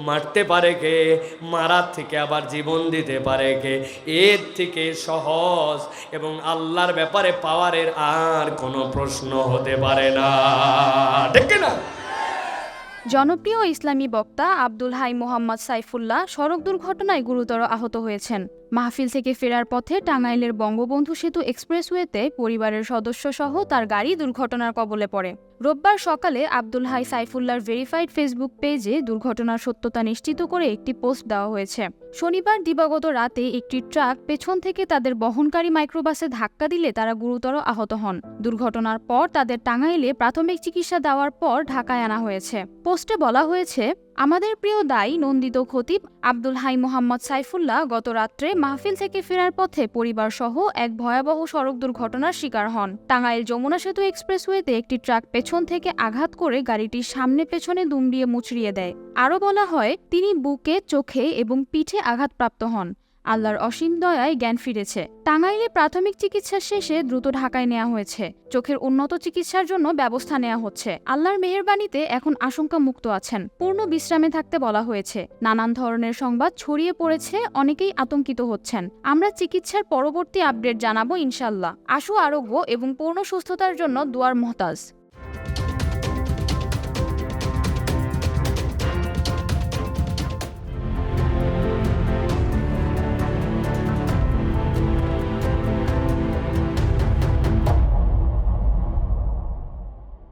মারতে পারে কে? মারার থেকে আবার জীবন দিতে পারে কে? এর থেকে সহজ এবং আল্লাহর ব্যাপারে পাওয়ারের আর কোনো প্রশ্ন হতে পারে না, ঠিক না? জনপ্রিয় ইসলামী বক্তা আব্দুল হাই মোহাম্মদ সাইফুল্লাহ সড়ক দুর্ঘটনায় গুরুতর আহত হয়েছেন। মাহফিল থেকে ফেরার পথে টাঙ্গাইলের বঙ্গবন্ধু সেতু এক্সপ্রেসওয়েতে পরিবারের সদস্যসহ তার গাড়ি দুর্ঘটনার কবলে পড়ে। রোববার সকালে আব্দুল হাই সাইফুল্লাহর ভেরিফাইড ফেসবুক পেজে দুর্ঘটনার সত্যতা নিশ্চিত করে একটি পোস্ট দেওয়া হয়েছে। শনিবার দিবাগত রাতে একটি ট্রাক পেছন থেকে তাদের বহনকারী মাইক্রোবাসে ধাক্কা দিলে তারা গুরুতর আহত হন। দুর্ঘটনার পর তাদের টাঙ্গাইলে প্রাথমিক চিকিৎসা দেওয়ার পর ঢাকায় আনা হয়েছে। পোস্টে বলা হয়েছে, আমাদের প্রিয় দায়ী নন্দিত খতিব আব্দুল হাই মোহাম্মদ সাইফুল্লাহ গত রাত্রে মাহফিল থেকে ফেরার পথে পরিবারসহ এক ভয়াবহ সড়ক দুর্ঘটনার শিকার হন। টাঙ্গাইল যমুনা সেতু এক্সপ্রেসওয়েতে একটি ট্রাক পেছন থেকে আঘাত করে গাড়িটির সামনে পেছনে দুমড়িয়ে মুচড়িয়ে দেয়। আরও বলা হয়, তিনি বুকে, চোখে এবং পিঠে আঘাতপ্রাপ্ত হন। আল্লাহর অসীম দয়ায় জ্ঞান ফিরেছে। টাঙ্গাইলে প্রাথমিক চিকিৎসা শেষে দ্রুত ঢাকায় নেওয়া হয়েছে। চোখের উন্নত চিকিৎসার জন্য ব্যবস্থা নেওয়া হচ্ছে। আল্লাহর মেহেরবানিতে এখন আশঙ্কা মুক্ত আছেন। পূর্ণ বিশ্রামে থাকতে বলা হয়েছে। নানান ধরনের সংবাদ ছড়িয়ে পড়েছে, অনেকেই আতঙ্কিত হচ্ছেন। আমরা চিকিৎসার পরবর্তী আপডেট জানাবো ইনশাল্লাহ। আশু আরোগ্য এবং পূর্ণ সুস্থতার জন্য দোয়ার মহতাজ।